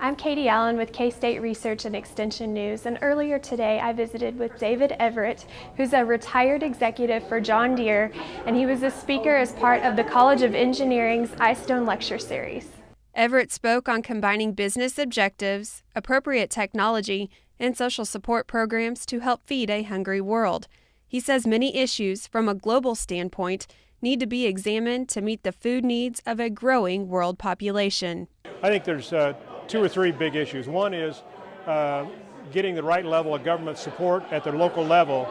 I'm Katie Allen with K-State Research and Extension News, and earlier today I visited with David Everitt, who's a retired executive for John Deere, and he was a speaker as part of the College of Engineering's iStone Lecture Series. Everitt spoke on combining business objectives, appropriate technology, and social support programs to help feed a hungry world. He says many issues, from a global standpoint, need to be examined to meet the food needs of a growing world population. I think there's two or three big issues. One is getting the right level of government support at the local level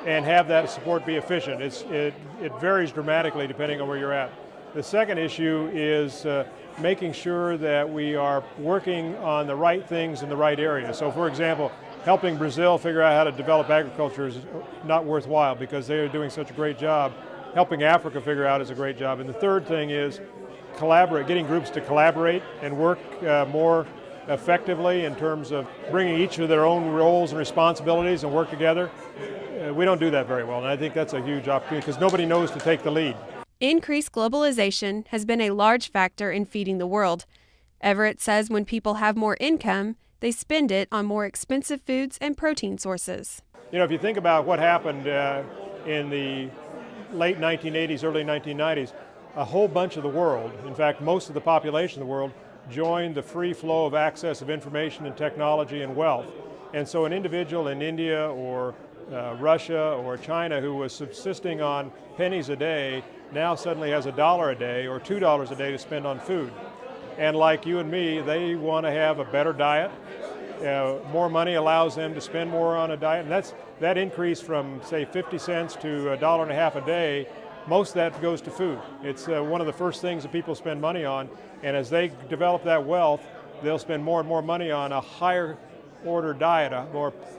and have that support be efficient. It varies dramatically depending on where you're at. The second issue is making sure that we are working on the right things in the right areas. So for example, helping Brazil figure out how to develop agriculture is not worthwhile because they are doing such a great job. Helping Africa figure out is a great job. And the third thing is getting groups to collaborate and work more effectively in terms of bringing each of their own roles and responsibilities and work together. We don't do that very well, and I think that's a huge opportunity because nobody knows to take the lead. Increased globalization has been a large factor in feeding the world. Everitt says when people have more income, they spend it on more expensive foods and protein sources. You know, if you think about what happened in the late 1980s, early 1990s, a whole bunch of the world, in fact most of the population of the world, joined the free flow of access of information and technology and wealth. And so an individual in India or Russia or China who was subsisting on pennies a day now suddenly has $1 a day or $2 a day to spend on food. And like you and me, they want to have a better diet. More money allows them to spend more on a diet, and that increase from say 50 cents to $1.50 a day. Most of that goes to food. It's one of the first things that people spend money on, and as they develop that wealth, they'll spend more and more money on a higher order diet, a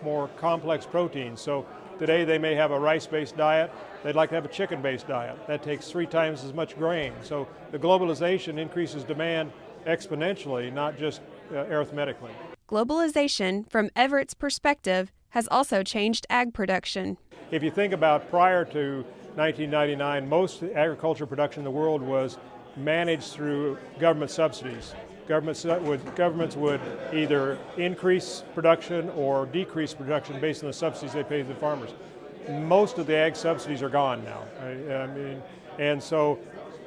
more complex protein. So today they may have a rice-based diet. They'd like to have a chicken-based diet. That takes 3 times as much grain. So the globalization increases demand exponentially, not just arithmetically. Globalization, from Everitt's perspective, has also changed ag production. If you think about prior to 1999, most agriculture production in the world was managed through government subsidies. Governments would either increase production or decrease production based on the subsidies they paid the farmers. Most of the ag subsidies are gone now. And so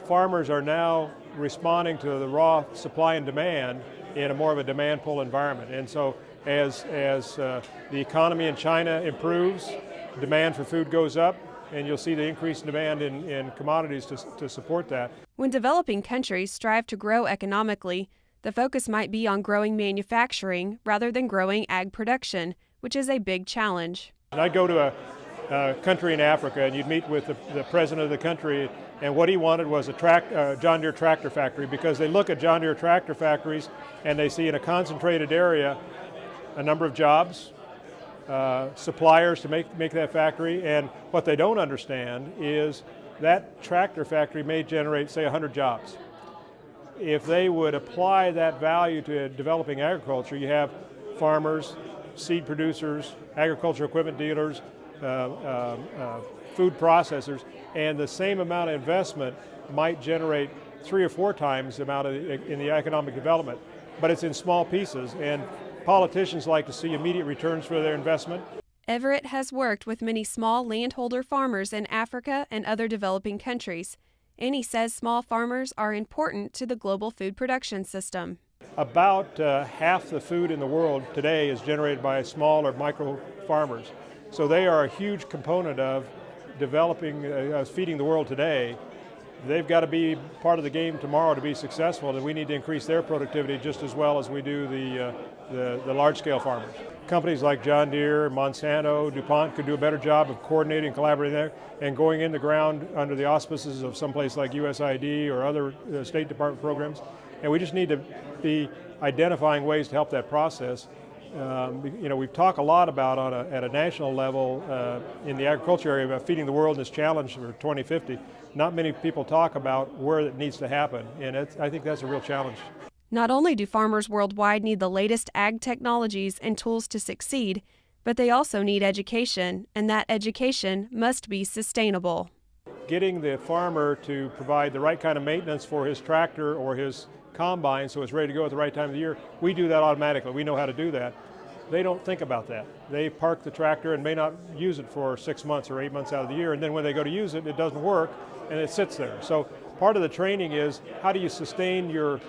farmers are now responding to the raw supply and demand in a more of a demand pull environment. And so as the economy in China improves, demand for food goes up, and you'll see the increased demand in commodities to support that. When developing countries strive to grow economically, the focus might be on growing manufacturing rather than growing ag production, which is a big challenge. And I'd go to a country in Africa, and you'd meet with the president of the country, and what he wanted was a John Deere tractor factory, because they look at John Deere tractor factories and they see in a concentrated area a number of jobs, suppliers to make that factory, and what they don't understand is that tractor factory may generate, say, 100 jobs. If they would apply that value to developing agriculture, you have farmers, seed producers, agricultural equipment dealers, food processors, and the same amount of investment might generate 3 or 4 times the amount in the economic development. But it's in small pieces, and politicians like to see immediate returns for their investment. Everitt has worked with many small landholder farmers in Africa and other developing countries, and he says small farmers are important to the global food production system. About half the food in the world today is generated by small or micro farmers. So they are a huge component of developing, feeding the world today. They've got to be part of the game tomorrow to be successful, and we need to increase their productivity just as well as we do the large-scale farmers. Companies like John Deere, Monsanto, DuPont could do a better job of coordinating and collaborating there and going in the ground under the auspices of someplace like USAID or other State Department programs. And we just need to be identifying ways to help that process. We've talked a lot about at a national level in the agriculture area about feeding the world and this challenge for 2050. Not many people talk about where it needs to happen, and I think that's a real challenge. Not only do farmers worldwide need the latest ag technologies and tools to succeed, but they also need education, and that education must be sustainable. Getting the farmer to provide the right kind of maintenance for his tractor or his combine so it's ready to go at the right time of the year. We do that automatically. We know how to do that. They don't think about that. They park the tractor and may not use it for 6 months or 8 months out of the year, and then when they go to use it, it doesn't work and it sits there. So part of the training is how do you sustain your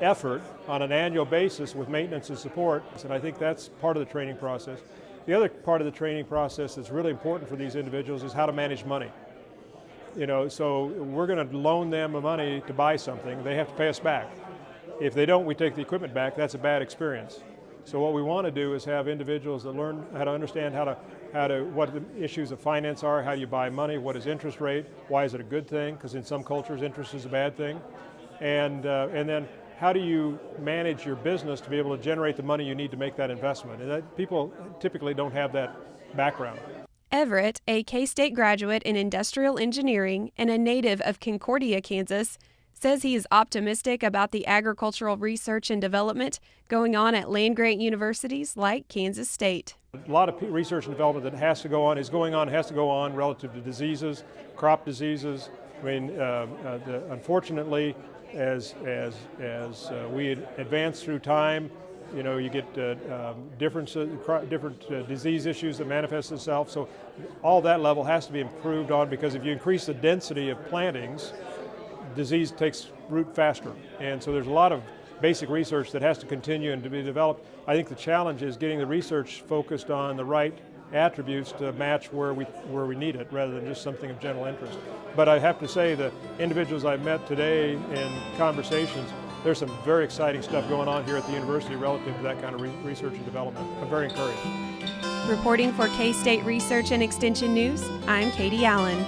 effort on an annual basis with maintenance and support, and I think that's part of the training process. The other part of the training process that's really important for these individuals is how to manage money. So we're going to loan them the money to buy something. They have to pay us back. If they don't, we take the equipment back. That's a bad experience. So what we want to do is have individuals that learn how to understand what the issues of finance are, how do you buy money, what is interest rate, why is it a good thing, because in some cultures interest is a bad thing, and then how do you manage your business to be able to generate the money you need to make that investment? And people typically don't have that background. Everitt, a K-State graduate in industrial engineering and a native of Concordia, Kansas, says he is optimistic about the agricultural research and development going on at land-grant universities like Kansas State. A lot of research and development that has to go on relative to diseases, crop diseases. I mean, unfortunately, as we advance through time, you get different disease issues that manifest itself. So all that level has to be improved on, because if you increase the density of plantings, disease takes root faster. And so there's a lot of basic research that has to continue and to be developed. I think the challenge is getting the research focused on the right attributes to match where we need it, rather than just something of general interest. But I have to say, the individuals I've met today in conversations, there's some very exciting stuff going on here at the university relative to that kind of research and development. I'm very encouraged. Reporting for K-State Research and Extension News, I'm Katie Allen.